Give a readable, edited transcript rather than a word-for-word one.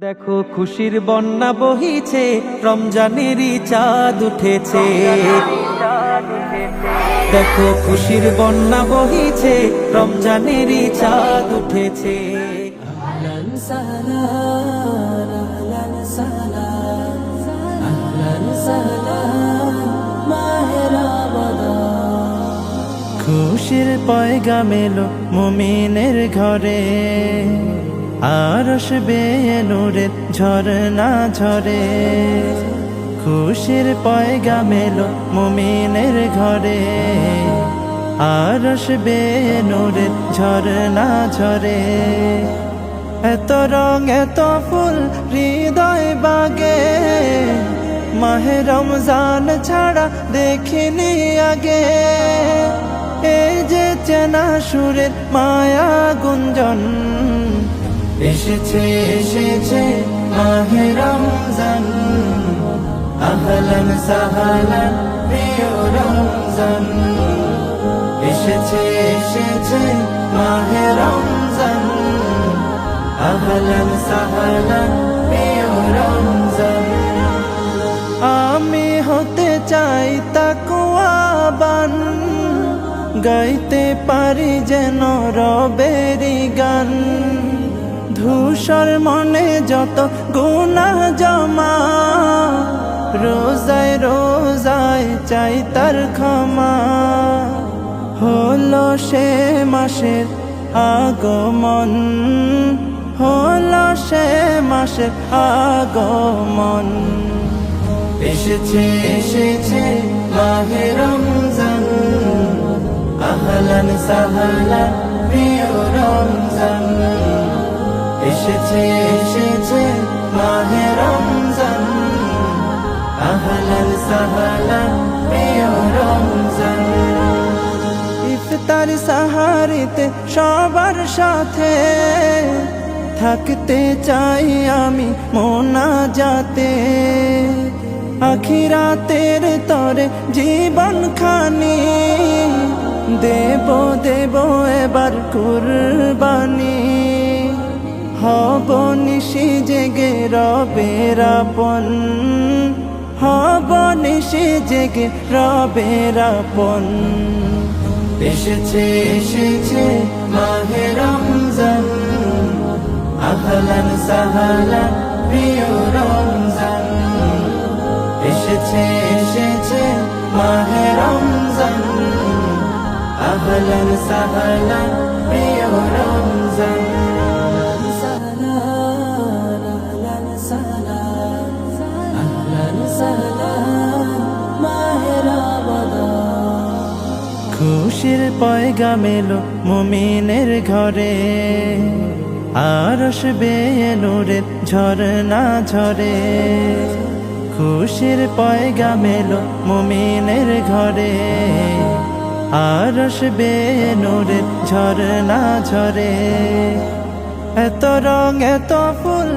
দেখো খুশির বন্যা বহিছে, রমজানেরই চাঁদ উঠেছে। দেখো খুশির বন্যা বহিছে, রমজানেরই চাঁদ উঠেছে। আহলান সাহলান আহলান সাহলান আহলান সাহলান মাহে রমাদান। খুশির পয়গাম এলো মুমিনের ঘরে, আরশ বেয়ে নূরের ঝরনা ঝরে। খুশির পয়গাম এলো মুমিনের ঘরে, আরশ বেয়ে নূরের ঝরনা ঝরে। এত রং এত ফুল হৃদয় বাগে, মাহে রমজান ছাড়া দেখিনি আগে। এই যে চেনা সুরের মায়া গুঞ্জন, এসেছে এসেছে মাহে রমজান। আহলান সাহলান প্রিয় রমজান, এসেছে এসেছে মাহে রমজান। আহলান সাহলান প্রিয় রমজান। আমি হতে চাই তাকওয়াবান, গাইতে পারি যেন রবেরি গান। ধূসর মনে যত গুনাহ জমা, রোজায় রোজায় চাই তার ক্ষমা। হলো সে মাসের আগমন, হলো সে মাসের আগমন। এসেছে এসেছে মাহে রমজান। আহলান সাহলান প্রিয় রমজান, এসেছে এসেছে মাহে রমজান। আহলান সাহলান প্রিয় রমজান। ইফতার সাহারিতে সবার সাথে থাকতে চাই আমি মোনাজাতে। আখিরাতের তরে জীবন খানি, দেব দেব এবার কুরবানি। হব নিশি জেগে রবের আপন, হব নিশি জেগে রবের আপন। এসেছে এসেছে মাহে রমজান। আহলান সাহলান প্রিয় রমজান, এসেছে এসেছে মাহে রমজান। আহলান সাহলান প্রিয় রমজান। সাহলান আহলান সাহলান আহলান সাহলান মাহে রমাদান। খুশির পয়গাম এলো মুমিনের ঘরে, আরশ বেয়ে নূরের ঝরনা ঝরে। খুশির পয়গাম এলো মুমিনের ঘরে, আরশ বেয়ে নূরের ঝরনা ঝরে। এত রং এত ফুল